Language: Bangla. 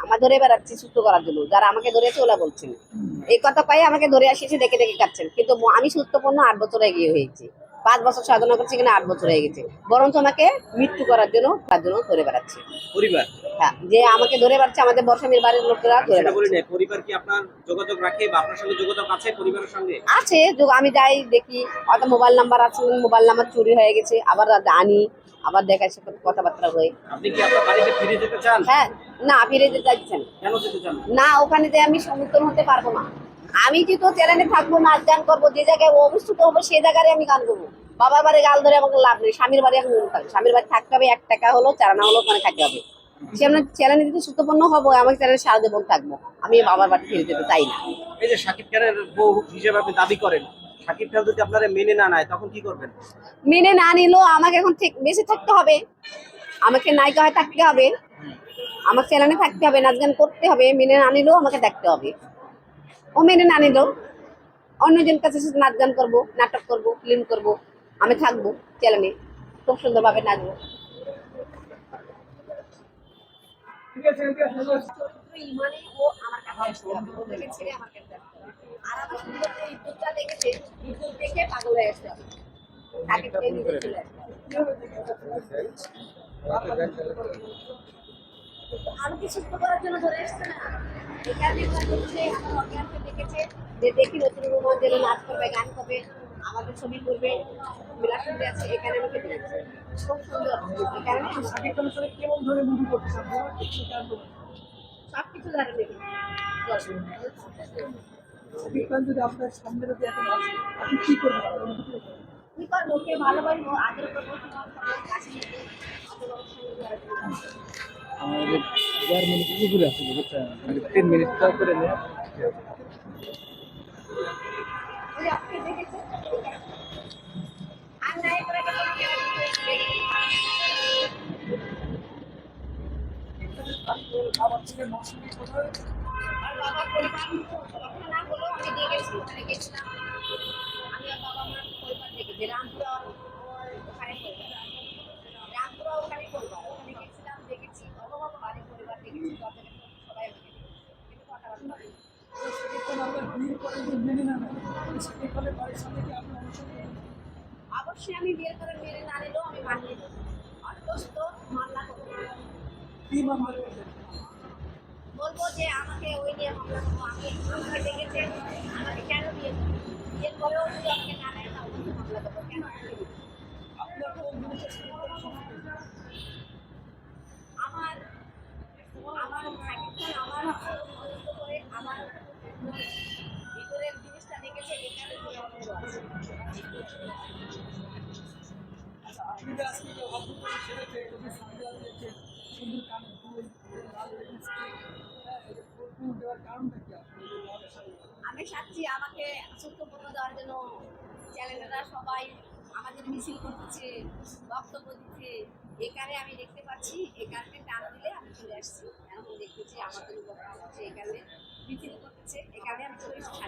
আমার ধরে বেড়াচ্ছি সুস্থ করার জন্য, যারা আমাকে ধরেছে ওরা বলছেন এই কথা পাই আমাকে ধরে আসিয়েছে, দেখে দেখে কাটছেন, কিন্তু আমি সুস্থপন্ন 8 বছর এগিয়ে হয়েছি। 5 বছর সাধনা করছি, কিনা 8 বছর হয়ে গেছে, বরঞ্চ আমাকে মৃত্যু করার জন্য তার জন্য ধরে বেড়াচ্ছে পরিবার। হ্যাঁ, যে আমাকে ধরে বেড়াচ্ছে আমাদের বর্ষামির বাড়ির লোকেরা ধরে সেটা বলি বেড়াচ্ছে। না, পরিবার কি আপনার যোগাযোগ রাখে বা আপনার সঙ্গে যোগাযোগ আছে পরিবারের সঙ্গে? আছে, আমি যাই দেখি, হয়তো মোবাইল নাম্বার আছে, মোবাইল নাম্বার চুরি হয়ে গেছে, আবার আনি, আবার দেখার সাথে কথাবার্তা হয়। আপনি কি আপনার বাড়িতে ফিরে যেতে চান? হ্যাঁ, না ফিরে যেতে চাইছেন কেন যেতে চান? না, ওখানে যে আমি সমর্থন হতে পারবো না। আমি কি তো চ্যানেলে থাকবো, নাচ গান করবো, যে জায়গায় অবস্থিত হবো সেই জায়গায় আমি গান করবো। বাবার বাড়ি গাল ধরে আমাকে লাভ নেই, স্বামীর বাড়ি আমি থাকবো, স্বামীর বাড়ি থাকতে হবে, 1 টাকা হলো চারানা হলো ওখানে থাকতে হবে। সে আমরা চ্যানেলে যদি সুস্থপন্ন হবো, আমাকে চ্যানেলে সারা জীবন থাকবো, আমি বাবার বাড়ি ফিরে যেতে চাই না। এই যে শাকিব খানের বউ হিসেবে আপনি দাবি করেন, শাকিব খান যদি আপনারা মেনে না নেয় তখন কি করবেন? মেনে না নিলেও আমাকে এখন ঠিক বেঁচে থাকতে হবে, আমাকে নায়িকা হয়ে থাকতে হবে, আমার চ্যানেলে থাকতে হবে, নাচ গান করতে হবে, মেনে না নিলেও আমাকে দেখতে হবে। ও মেনে না নিলেও অন্যজনের কাছে শুধু নাচ গান করবো, নাটক করবো, ফিল্ম করবো, আমি থাকবো চ্যানেলে, খুব সুন্দরভাবে নাচবো। ইমানে ও আমার কাছে আসতে হবে, ওদেরকে ছেড়ে আমার কাছে আসতে হবে। আর আমার শুধু যে ইউটিউবটা দেখেছে, ইউটিউব দেখে পাগল হয়ে আসতে হবে, তাকে পেয়ে নিজে চলে আসতে হবে। আমাকে সুস্থ করার জন্য ধরে এসছে না, এখানে হচ্ছে আমার অজ্ঞানকে দেখেছে, যে দেখি নতুন রোমান যেন নাচ করবে, গান করবে, আমাদের ছবি করবে, বিলাসী আছে, এখানে আমাকে দেখেছে খুব সুন্দর। এখানে শাকিব খানের সাথে কেমন ধরে মুভি করতে চান? সবকিছু ধরে নেবে। শাকিব খান যদি আপনার সামনে যদি এখন আসে, আপনি কি করবেন? আপনার অনুভূতি কি? কি করবো, ওকে ভালোবাসবো, আদর করবো, সবার কাছে নিবো, আদর করবো। আমাদের 11 মিনিট উপরে আছে, বুঝছেন? 3 মিনিট করে নিয়ে ওই আপনি দেখেছেন আর নাই করে আর খাবার থেকে মৌসুমি কোথায় বাবা পরিবার কথা না বলেও আমি দেখেছি, ওখানে গেছিলাম, আমি আর বাবা আমার পরিবার দেখেছি, রামপুরা ওখানে পরিবার, রামপুরা ওখানে পরিবার, ওখানে গেছিলাম, দেখেছি বাবা বাবা বাড়ির পরিবার দেখেছি, তাদের সবাই ওখানে কিন্তু কথাবার্তা নেই। শাকিব খান আপনার বিয়ের পরে যে মেনে না নেন, শাকিব খানের বাড়ির সামনে কি আপনি অনুষ্ঠান করবেন? অবশ্যই আমি বিয়ের করে মেনে না নিলেও আমি মানিয়ে নেবো, অন্তত মামলা করবো, কি মামলা করবেন? বলবো যে আমাকে ওই নিয়ে মামলা করবো, আমি আমাকে দেখেছে, আমাকে কেন বিয়ে করবো, বিয়ের পরেও যদি আমাকে না নেয় তাহলে মামলা করবো, কেন আমাকে বিয়ে করবো? আপনার কোন জিনিসটা শাকিব খানের সঙ্গে? আমার আমার শাকিব খান আমার পছন্দ করে, আমার ভিতরের জিনিসটা দেখেছে, এখানে সন্দেহ আছে। আচ্ছা, আপনি যে আজকে যে অদ্ভুত ছেড়েছে, যদি সানগ্লাস দিয়েছে, সুন্দর কানের দুল, লাল লিপস্টিক, হ্যাঁ, এই যে ফুল দেওয়ার কারণটা কি আপনি এই যে লালের সাথে? আমি চাচ্ছি আমাকে সুস্থপূর্ণ দেওয়ার জন্য চ্যানেলেরা সবাই আমাদের মিছিল করতেছে, বক্তব্য দিচ্ছে, এখানে আমি দেখতে পাচ্ছি, এই কারণে টান দিলে আমি চলে আসছি, এখন দেখতেছি আমাদের বক্তব্য হচ্ছে, এখানে মিছিল করতেছে, এখানে আমি চলে এসেছি,